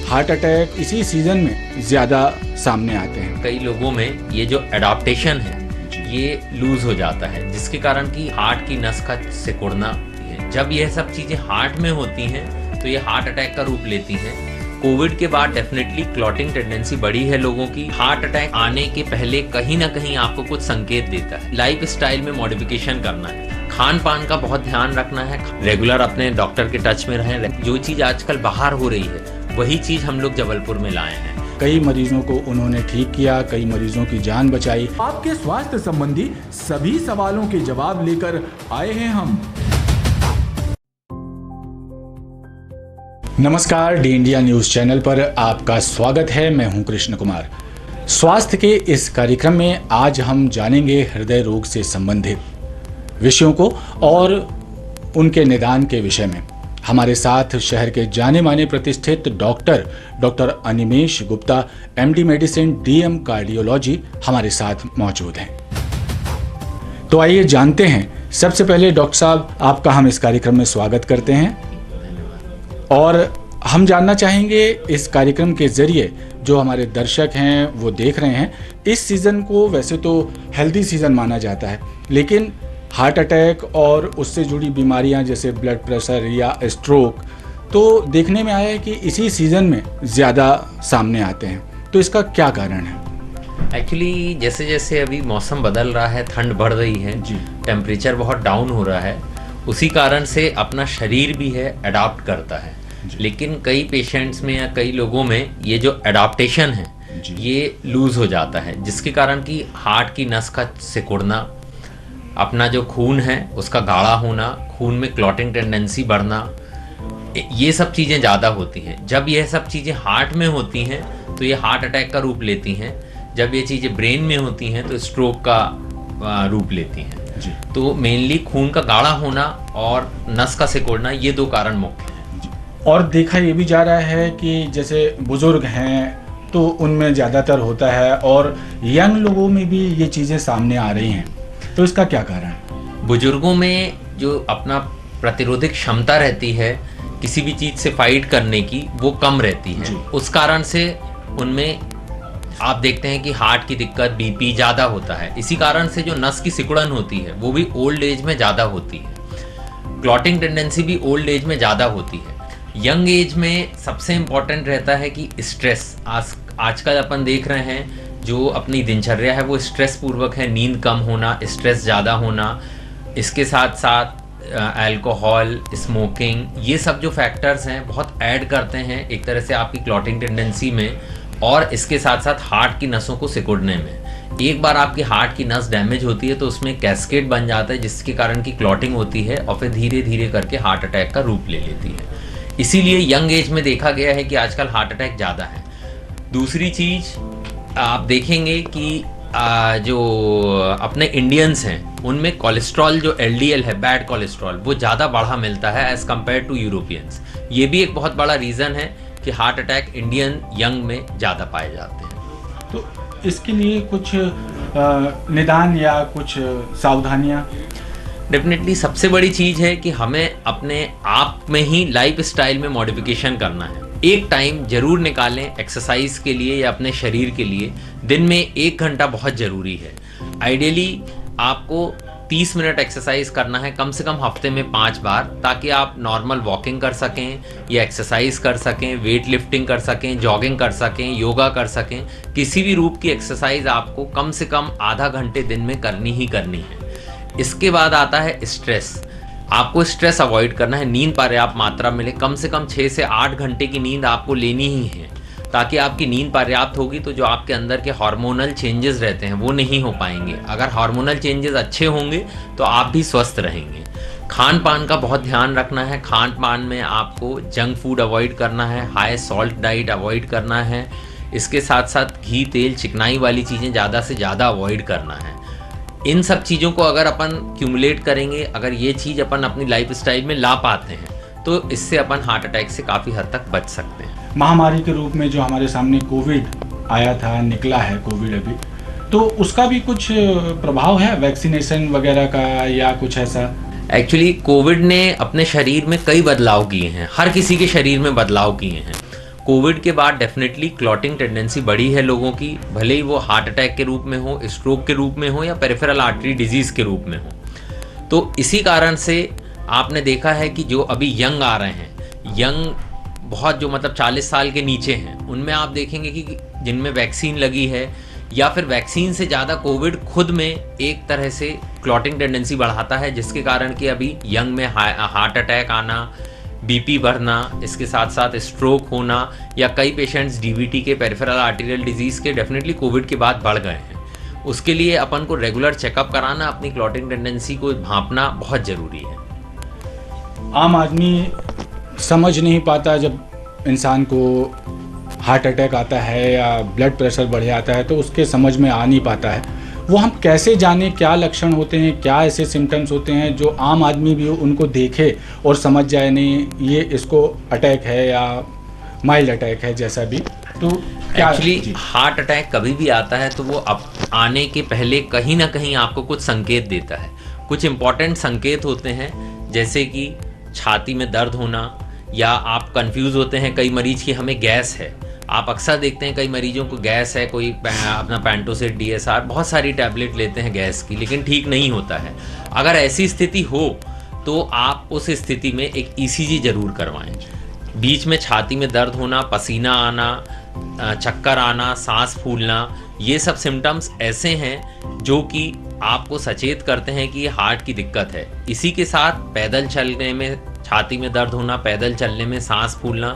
Heart attack इसी season में ज़्यादा सामने आते हैं। कई लोगों में ये जो एडाप्टेशन है ये लूज हो जाता है, जिसके कारण कि हार्ट की नस का सिकुड़ना है। जब यह सब चीज़ें हार्ट में होती हैं तो ये हार्ट अटैक का रूप लेती हैं। कोविड के बाद डेफिनेटली क्लॉटिंग टेंडेंसी बढ़ी है लोगों की। हार्ट अटैक आने के पहले कहीं ना कहीं आपको कुछ संकेत देता है। लाइफ स्टाइल में मॉडिफिकेशन करना है, खान पान का बहुत ध्यान रखना है, रेगुलर अपने डॉक्टर के टच में रहें। जो चीज़ आजकल बाहर हो रही है वही चीज़ हम लोग जबलपुर में लाए हैं। कई मरीजों को उन्होंने ठीक किया, कई मरीजों की जान बचाई। आपके स्वास्थ्य संबंधी सभी सवालों के जवाब लेकर आए हैं हम। नमस्कार, डी इंडिया न्यूज़ चैनल पर आपका स्वागत है। मैं हूं कृष्ण कुमार। स्वास्थ्य के इस कार्यक्रम में आज हम जानेंगे हृदय रोग से संबंधित विषयों को और उनके निदान के विषय में। हमारे साथ शहर के जाने माने प्रतिष्ठित doctor Animesh Gupta, MD medicine, DM cardiology हमारे साथ मौजूद हैं। तो आइए जानते हैं। सबसे पहले डॉक्टर साहब, आपका हम इस कार्यक्रम में स्वागत करते हैं और हम जानना चाहेंगे इस कार्यक्रम के जरिए जो हमारे दर्शक हैं वो देख रहे हैं, इस सीज़न को वैसे तो हेल्दी सीज़न माना जाता है, लेकिन हार्ट अटैक और उससे जुड़ी बीमारियां जैसे ब्लड प्रेशर या स्ट्रोक तो देखने में आया है कि इसी सीज़न में ज़्यादा सामने आते हैं। तो इसका क्या कारण है? एक्चुअली जैसे जैसे अभी मौसम बदल रहा है, ठंड बढ़ रही है जी, टेम्परेचर बहुत डाउन हो रहा है, उसी कारण से अपना शरीर भी है अडॉप्ट करता है। लेकिन कई पेशेंट्स में या कई लोगों में ये जो अडॉप्टेशन है ये लूज हो जाता है, जिसके कारण कि हार्ट की नस का सिकुड़ना, अपना जो खून है उसका गाढ़ा होना, खून में क्लॉटिंग टेंडेंसी बढ़ना, ये सब चीज़ें ज़्यादा होती हैं। जब यह सब चीज़ें हार्ट में होती हैं तो ये हार्ट अटैक का रूप लेती हैं। जब ये चीज़ें ब्रेन में होती हैं तो स्ट्रोक का रूप लेती हैं जी। तो मेनली खून का गाढ़ा होना और नस का सिकुड़ना, ये दो कारण मुख्य हैं जी। और देखा ये भी जा रहा है कि जैसे बुजुर्ग हैं तो उनमें ज़्यादातर होता है और यंग लोगों में भी ये चीज़ें सामने आ रही हैं, तो इसका क्या कारण है? बुजुर्गों में जो अपना प्रतिरोधक क्षमता रहती है किसी भी चीज़ से फाइट करने की, वो कम रहती है। उस कारण से उनमें आप देखते हैं कि हार्ट की दिक्कत, बीपी ज़्यादा होता है। इसी कारण से जो नस की सिकुड़न होती है वो भी ओल्ड एज में ज़्यादा होती है। क्लॉटिंग टेंडेंसी भी ओल्ड एज में ज़्यादा होती है। यंग एज में सबसे इम्पॉर्टेंट रहता है कि स्ट्रेस, आजकल अपन देख रहे हैं जो अपनी दिनचर्या है वो स्ट्रेस पूर्वक है। नींद कम होना, स्ट्रेस ज़्यादा होना, इसके साथ साथ अल्कोहल, स्मोकिंग, ये सब जो फैक्टर्स हैं बहुत ऐड करते हैं एक तरह से आपकी क्लॉटिंग टेंडेंसी में और इसके साथ साथ हार्ट की नसों को सिकुड़ने में। एक बार आपकी हार्ट की नस डैमेज होती है तो उसमें कैस्केड बन जाता है, जिसके कारण की क्लॉटिंग होती है और फिर धीरे धीरे करके हार्ट अटैक का रूप ले लेती है। इसीलिए यंग एज में देखा गया है कि आजकल हार्ट अटैक ज़्यादा है। दूसरी चीज़ आप देखेंगे कि जो अपने इंडियंस हैं उनमें कोलेस्ट्रॉल जो एलडीएल है, बैड कोलेस्ट्रॉल, वो ज़्यादा बढ़ा मिलता है एज़ कम्पेयर टू यूरोपियंस। ये भी एक बहुत बड़ा रीज़न है कि हार्ट अटैक इंडियन यंग में ज़्यादा पाए जाते हैं। तो इसके लिए कुछ निदान या कुछ सावधानियाँ? डेफिनेटली सबसे बड़ी चीज़ है कि हमें अपने आप में ही लाइफ स्टाइल में मॉडिफिकेशन करना है। एक टाइम जरूर निकालें एक्सरसाइज के लिए या अपने शरीर के लिए। दिन में 1 घंटा बहुत ज़रूरी है। आइडियली आपको 30 मिनट एक्सरसाइज करना है कम से कम हफ्ते में 5 बार, ताकि आप नॉर्मल वॉकिंग कर सकें या एक्सरसाइज कर सकें, वेट लिफ्टिंग कर सकें, जॉगिंग कर सकें, योगा कर सकें। किसी भी रूप की एक्सरसाइज आपको कम से कम आधा घंटे दिन में करनी ही करनी है। इसके बाद आता है स्ट्रेस। आपको स्ट्रेस अवॉइड करना है, नींद पर्याप्त मात्रा मिले, कम से कम 6 से 8 घंटे की नींद आपको लेनी ही है। ताकि आपकी नींद पर्याप्त होगी तो जो आपके अंदर के हार्मोनल चेंजेस रहते हैं वो नहीं हो पाएंगे। अगर हार्मोनल चेंजेस अच्छे होंगे तो आप भी स्वस्थ रहेंगे। खान पान का बहुत ध्यान रखना है। खान पान में आपको जंक फूड अवॉइड करना है, हाई सॉल्ट डाइट अवॉइड करना है। इसके साथ साथ घी, तेल, चिकनाई वाली चीज़ें ज़्यादा से ज़्यादा अवॉइड करना है। इन सब चीज़ों को अगर अपन क्यूमुलेट करेंगे, अगर ये चीज़ अपन अपनी लाइफ स्टाइल में ला पाते हैं तो इससे अपन हार्ट अटैक से काफ़ी हद तक बच सकते हैं। महामारी के रूप में जो हमारे सामने कोविड आया था, निकला है कोविड अभी, तो उसका भी कुछ प्रभाव है वैक्सीनेशन वगैरह का या कुछ ऐसा? एक्चुअली कोविड ने अपने शरीर में कई बदलाव किए हैं, हर किसी के शरीर में बदलाव किए हैं। कोविड के बाद डेफिनेटली क्लॉटिंग टेंडेंसी बढ़ी है लोगों की, भले ही वो हार्ट अटैक के रूप में हो, स्ट्रोक के रूप में हो या पेरिफेरल आर्टरी डिजीज़ के रूप में हो। तो इसी कारण से आपने देखा है कि जो अभी यंग आ रहे हैं, यंग बहुत जो मतलब 40 साल के नीचे हैं, उनमें आप देखेंगे कि जिनमें वैक्सीन लगी है या फिर वैक्सीन से ज़्यादा कोविड खुद में एक तरह से क्लॉटिंग टेंडेंसी बढ़ाता है, जिसके कारण कि अभी यंग में हार्ट अटैक आना, बीपी बढ़ना, इसके साथ साथ स्ट्रोक होना या कई पेशेंट्स डीवीटी के, पेरिफेरल आर्टीरियल डिजीज़ के डेफिनेटली कोविड के बाद बढ़ गए हैं। उसके लिए अपन को रेगुलर चेकअप कराना, अपनी क्लॉटिंग टेंडेंसी को भांपना बहुत ज़रूरी है। आम आदमी समझ नहीं पाता, जब इंसान को हार्ट अटैक आता है या ब्लड प्रेशर बढ़ जाता है तो उसके समझ में आ नहीं पाता है। वो हम कैसे जाने क्या लक्षण होते हैं, क्या ऐसे सिम्टम्स होते हैं जो आम आदमी भी उनको देखे और समझ जाए नहीं ये इसको अटैक है या माइल्ड अटैक है जैसा भी। तो एक्चुअली हार्ट अटैक कभी भी आता है तो वो आने के पहले कहीं ना कहीं आपको कुछ संकेत देता है। कुछ इंपॉर्टेंट संकेत होते हैं, जैसे कि छाती में दर्द होना, या आप कंफ्यूज होते हैं कई मरीज की हमें गैस है। आप अक्सर देखते हैं कई मरीजों को गैस है, कोई अपना पैंटोसिड, DSR, बहुत सारी टैबलेट लेते हैं गैस की, लेकिन ठीक नहीं होता है। अगर ऐसी स्थिति हो तो आप उस स्थिति में एक ECG जरूर करवाएं। बीच में छाती में दर्द होना, पसीना आना, चक्कर आना, सांस फूलना, ये सब सिम्टम्स ऐसे हैं जो कि आपको सचेत करते हैं कि ये हार्ट की दिक्कत है। इसी के साथ पैदल चलने में छाती में दर्द होना, पैदल चलने में सांस फूलना,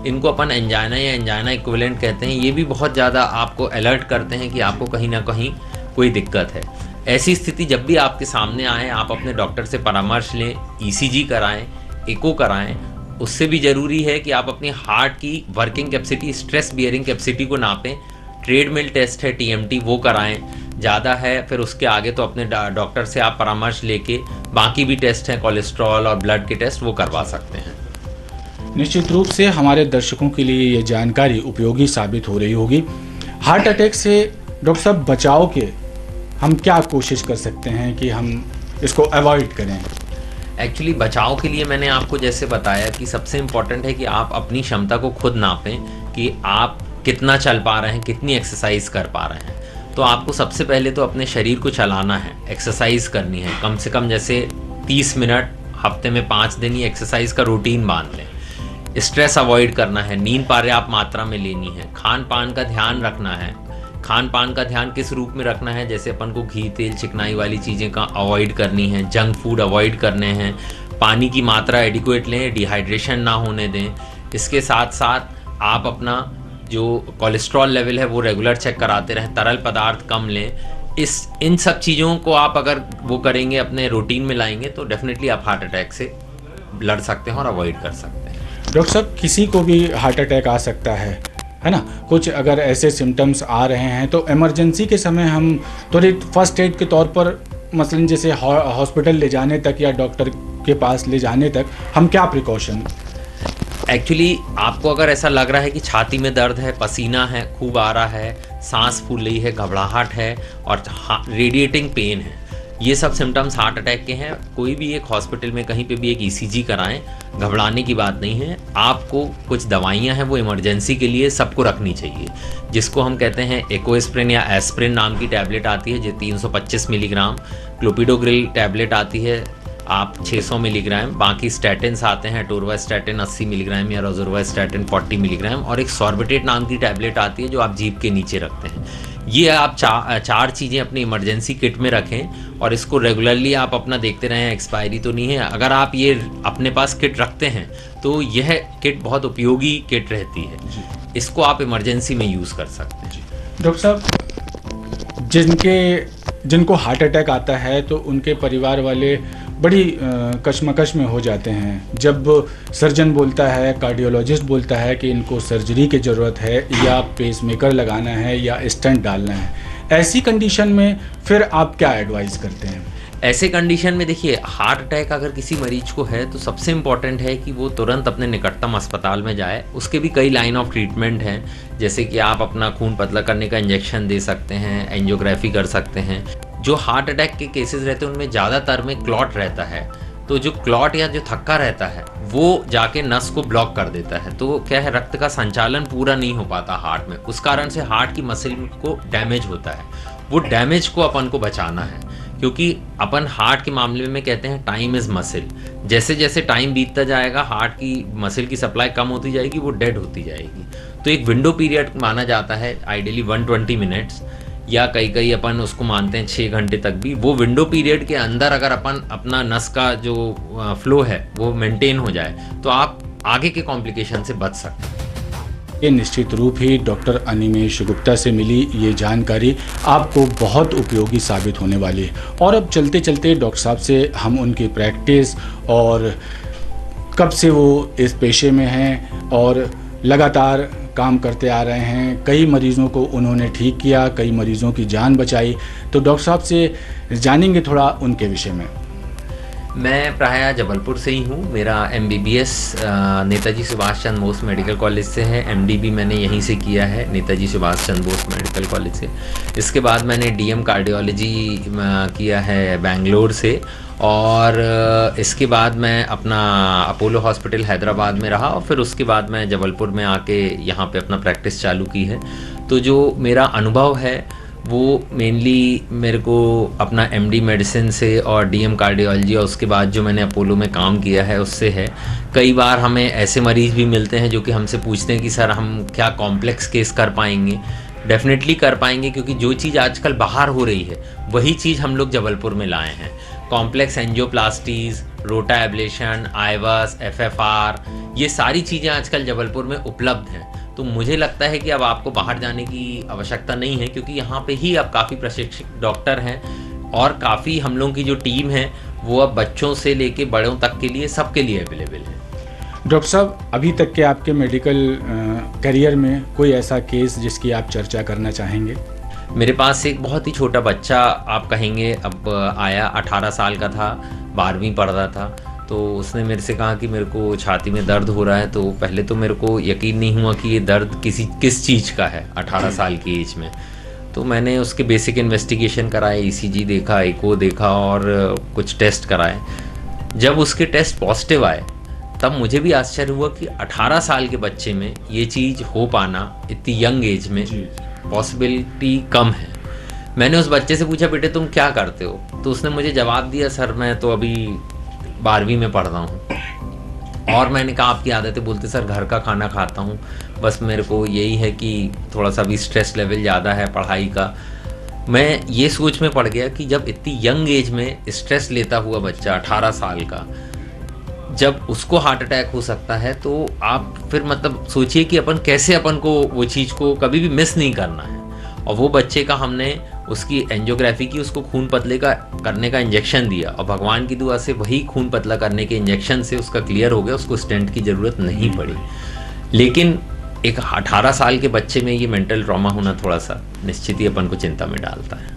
इनको अपन एंजाइना या एंजाइना इक्विवेलेंट कहते हैं। ये भी बहुत ज़्यादा आपको अलर्ट करते हैं कि आपको कहीं ना कहीं कोई दिक्कत है। ऐसी स्थिति जब भी आपके सामने आए, आप अपने डॉक्टर से परामर्श लें, ECG कराएं, एको कराएं। उससे भी ज़रूरी है कि आप अपनी हार्ट की working capacity, stress bearing capacity को नापें। ट्रेडमिल टेस्ट है TMT, वो कराएं। ज़्यादा है फिर उसके आगे तो अपने डॉक्टर से आप परामर्श लेके बाकी भी टेस्ट हैं, कोलेस्ट्रॉल और ब्लड के टेस्ट, वो करवा सकते हैं। निश्चित रूप से हमारे दर्शकों के लिए ये जानकारी उपयोगी साबित हो रही होगी। हार्ट अटैक से डॉक्टर साहब बचाव के हम क्या कोशिश कर सकते हैं कि हम इसको अवॉइड करें? एक्चुअली बचाव के लिए मैंने आपको जैसे बताया कि सबसे इम्पॉर्टेंट है कि आप अपनी क्षमता को खुद नापें कि आप कितना चल पा रहे हैं, कितनी एक्सरसाइज कर पा रहे हैं। तो आपको सबसे पहले तो अपने शरीर को चलाना है, एक्सरसाइज करनी है। कम से कम जैसे 30 मिनट हफ्ते में 5 दिन ही एक्सरसाइज का रूटीन बांध लें। स्ट्रेस अवॉइड करना है, नींद पर्याप्त मात्रा में लेनी है, खान पान का ध्यान रखना है। खान पान का ध्यान किस रूप में रखना है, जैसे अपन को घी, तेल, चिकनाई वाली चीज़ें का अवॉइड करनी है, जंक फूड अवॉइड करने हैं, पानी की मात्रा एडिक्वेट लें, डिहाइड्रेशन ना होने दें। इसके साथ साथ आप अपना जो कोलेस्ट्रॉल लेवल है वो रेगुलर चेक कराते रहें, तरल पदार्थ कम लें। इन सब चीज़ों को आप अगर वो करेंगे, अपने रूटीन में लाएंगे, तो डेफिनेटली आप हार्ट अटैक से लड़ सकते हैं और अवॉइड कर सकते हैं। डॉक्टर साहब, किसी को भी हार्ट अटैक आ सकता है ना? कुछ अगर ऐसे सिम्टम्स आ रहे हैं तो इमरजेंसी के समय हम त्वरित फर्स्ट एड के तौर पर, मसलन जैसे हॉस्पिटल ले जाने तक या डॉक्टर के पास ले जाने तक हम क्या प्रिकॉशन? एक्चुअली आपको अगर ऐसा लग रहा है कि छाती में दर्द है, पसीना है, खूब आ रहा है, सांस फूल रही है, घबराहट है और रेडिएटिंग पेन है, ये सब सिम्टम्स हार्ट अटैक के हैं, कोई भी एक हॉस्पिटल में कहीं पे भी एक ECG कराएं। घबराने की बात नहीं है। आपको कुछ दवाइयां हैं वो इमरजेंसी के लिए सबको रखनी चाहिए, जिसको हम कहते हैं एकोस्प्रिन या एस्प्रिन नाम की टैबलेट आती है, जो 325 मिलीग्राम, क्लोपिडोग्रिल टैबलेट आती है आप 600 मिलीग्राम, बाकी स्टैटिन्स आते हैं, टोरवास्टैटिन 80 मिलीग्राम या रोजुरवास्टैटिन 40 मिलीग्राम, और एक सॉर्बिटेट नाम की टैबलेट आती है जो आप जीभ के नीचे रखते हैं। ये आप चार चीज़ें अपनी इमरजेंसी किट में रखें और इसको रेगुलरली आप अपना देखते रहें, एक्सपायरी तो नहीं है। अगर आप ये अपने पास किट रखते हैं तो यह किट बहुत उपयोगी किट रहती है, इसको आप इमरजेंसी में यूज़ कर सकते हैं। डॉक्टर साहब, जिनको हार्ट अटैक आता है तो उनके परिवार वाले बड़ी कशमकश में हो जाते हैं जब सर्जन बोलता है, कार्डियोलॉजिस्ट बोलता है कि इनको सर्जरी की ज़रूरत है या पेसमेकर लगाना है या स्टेंट डालना है। ऐसी कंडीशन में फिर आप क्या एडवाइस करते हैं? ऐसे कंडीशन में देखिए, हार्ट अटैक अगर किसी मरीज को है तो सबसे इम्पॉर्टेंट है कि वो तुरंत अपने निकटतम अस्पताल में जाए। उसके भी कई लाइन ऑफ ट्रीटमेंट हैं, जैसे कि आप अपना खून पतला करने का इंजेक्शन दे सकते हैं, एंजियोग्राफी कर सकते हैं। जो हार्ट अटैक के केसेस रहते हैं उनमें ज़्यादातर में क्लॉट रहता है, तो जो क्लॉट या जो थक्का रहता है वो जाके नस को ब्लॉक कर देता है। तो क्या है, रक्त का संचालन पूरा नहीं हो पाता हार्ट में, उस कारण से हार्ट की मसल को डैमेज होता है। वो डैमेज को अपन को बचाना है, क्योंकि अपन हार्ट के मामले में कहते हैं टाइम इज़ मसल। जैसे जैसे टाइम बीतता जाएगा हार्ट की मसल की सप्लाई कम होती जाएगी, वो डेड होती जाएगी। तो एक विंडो पीरियड माना जाता है आइडियली 120 मिनट्स, या कई अपन उसको मानते हैं 6 घंटे तक भी। वो विंडो पीरियड के अंदर अगर अपन अपना नस का जो फ्लो है वो मेंटेन हो जाए तो आप आगे के कॉम्प्लिकेशन से बच सकते हैं। ये निश्चित रूप ही डॉक्टर अनिमेष गुप्ता से मिली ये जानकारी आपको बहुत उपयोगी साबित होने वाली है। और अब चलते चलते डॉक्टर साहब से हम उनकी प्रैक्टिस और कब से वो इस पेशे में हैं और लगातार काम करते आ रहे हैं, कई मरीजों को उन्होंने ठीक किया, कई मरीजों की जान बचाई, तो डॉक्टर साहब से जानेंगे थोड़ा उनके विषय में। मैं प्रायः जबलपुर से ही हूँ। मेरा MBBS Netaji Subhash Chandra Bose medical college से है। MD भी मैंने यहीं से किया है, नेताजी सुभाष चंद्र बोस मेडिकल कॉलेज से। इसके बाद मैंने DM कार्डियोलॉजी किया है बेंगलोर से, और इसके बाद मैं अपना अपोलो हॉस्पिटल हैदराबाद में रहा, और फिर उसके बाद मैं जबलपुर में आके यहाँ पे अपना प्रैक्टिस चालू की है। तो जो मेरा अनुभव है वो मेनली मेरे को अपना MD मेडिसिन से और DM कार्डियोलॉजी और उसके बाद जो मैंने अपोलो में काम किया है उससे है। कई बार हमें ऐसे मरीज़ भी मिलते हैं जो कि हमसे पूछते हैं कि सर हम क्या कॉम्प्लेक्स केस कर पाएंगे। डेफिनेटली कर पाएंगे, क्योंकि जो चीज़ आजकल बाहर हो रही है वही चीज़ हम लोग जबलपुर में लाए हैं। कॉम्प्लेक्स एंजियोप्लास्टीज, रोटा एब्लेशन, IVUS, FFR, ये सारी चीज़ें आजकल जबलपुर में उपलब्ध हैं। तो मुझे लगता है कि अब आपको बाहर जाने की आवश्यकता नहीं है, क्योंकि यहाँ पे ही अब काफ़ी प्रशिक्षित डॉक्टर हैं, और काफ़ी हम लोगों की जो टीम है वो अब बच्चों से लेके बड़ों तक के लिए सबके लिए अवेलेबल है। डॉक्टर साहब, अभी तक के आपके मेडिकल करियर में कोई ऐसा केस जिसकी आप चर्चा करना चाहेंगे? मेरे पास एक बहुत ही छोटा बच्चा आप कहेंगे अब आया, 18 साल का था, 12वीं पढ़ रहा था। तो उसने मेरे से कहा कि मेरे को छाती में दर्द हो रहा है। तो पहले तो मेरे को यकीन नहीं हुआ कि ये दर्द किस चीज़ का है 18 साल की एज में। तो मैंने उसके बेसिक इन्वेस्टिगेशन कराए, ECG देखा, एको देखा और कुछ टेस्ट कराए। जब उसके टेस्ट पॉजिटिव आए तब मुझे भी आश्चर्य हुआ कि 18 साल के बच्चे में ये चीज़ हो पाना इतनी यंग एज में पॉसिबिलिटी कम है। मैंने उस बच्चे से पूछा, बेटे तुम क्या करते हो? तो उसने मुझे जवाब दिया, सर मैं तो अभी 12वीं में पढ़ रहा हूँ। और मैंने कहा आपकी आदतें? बोलते सर घर का खाना खाता हूँ, बस मेरे को यही है कि थोड़ा सा भी स्ट्रेस लेवल ज़्यादा है पढ़ाई का। मैं ये सोच में पड़ गया कि जब इतनी यंग एज में स्ट्रेस लेता हुआ बच्चा 18 साल का, जब उसको हार्ट अटैक हो सकता है, तो आप फिर मतलब सोचिए कि अपन को वो चीज़ को कभी भी मिस नहीं करना है। और वो बच्चे का हमने उसकी एंजियोग्राफी की, उसको खून पतले का करने का इंजेक्शन दिया, और भगवान की दुआ से वही खून पतला करने के इंजेक्शन से उसका क्लियर हो गया, उसको स्टेंट की ज़रूरत नहीं पड़ी। लेकिन एक 18 साल के बच्चे में ये मेंटल ट्रॉमा होना थोड़ा सा निश्चित ही अपन को चिंता में डालता है।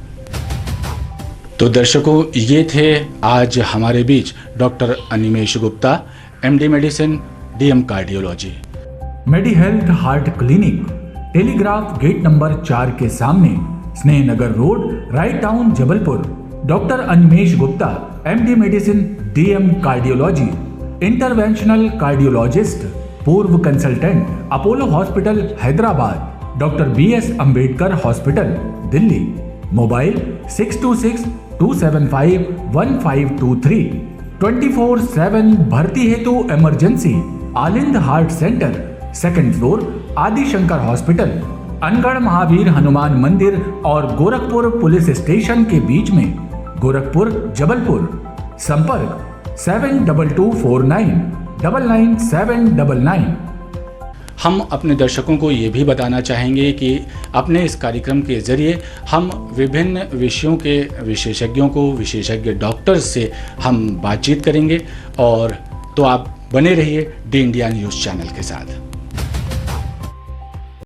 तो दर्शकों, ये थे आज हमारे बीच doctor Animesh Gupta, MD medicine, DM cardiology. Medi health heart clinic, telegraph gate number 4 के सामने, Snehnagar road, right town, Jabalpur. Doctor Animesh Gupta, MD medicine, DM cardiology, interventional cardiologist, पूर्व consultant, Apollo hospital Hyderabad, doctor BS Ambedkar hospital, Delhi. Mobile 6262751523। 24/7 भर्ती हेतु emergency. Alind heart centre, 2nd floor, Adishankar hospital, Angadh Mahavir Hanuman Mandir और Gorakhpur police station के बीच में, गोरखपुर, जबलपुर। संपर्क 7249999799। हम अपने दर्शकों को ये भी बताना चाहेंगे कि अपने इस कार्यक्रम के ज़रिए हम विभिन्न विषयों के विशेषज्ञों को, विशेषज्ञ डॉक्टर्स से हम बातचीत करेंगे। और तो आप बने रहिए डी इंडिया न्यूज़ चैनल के साथ।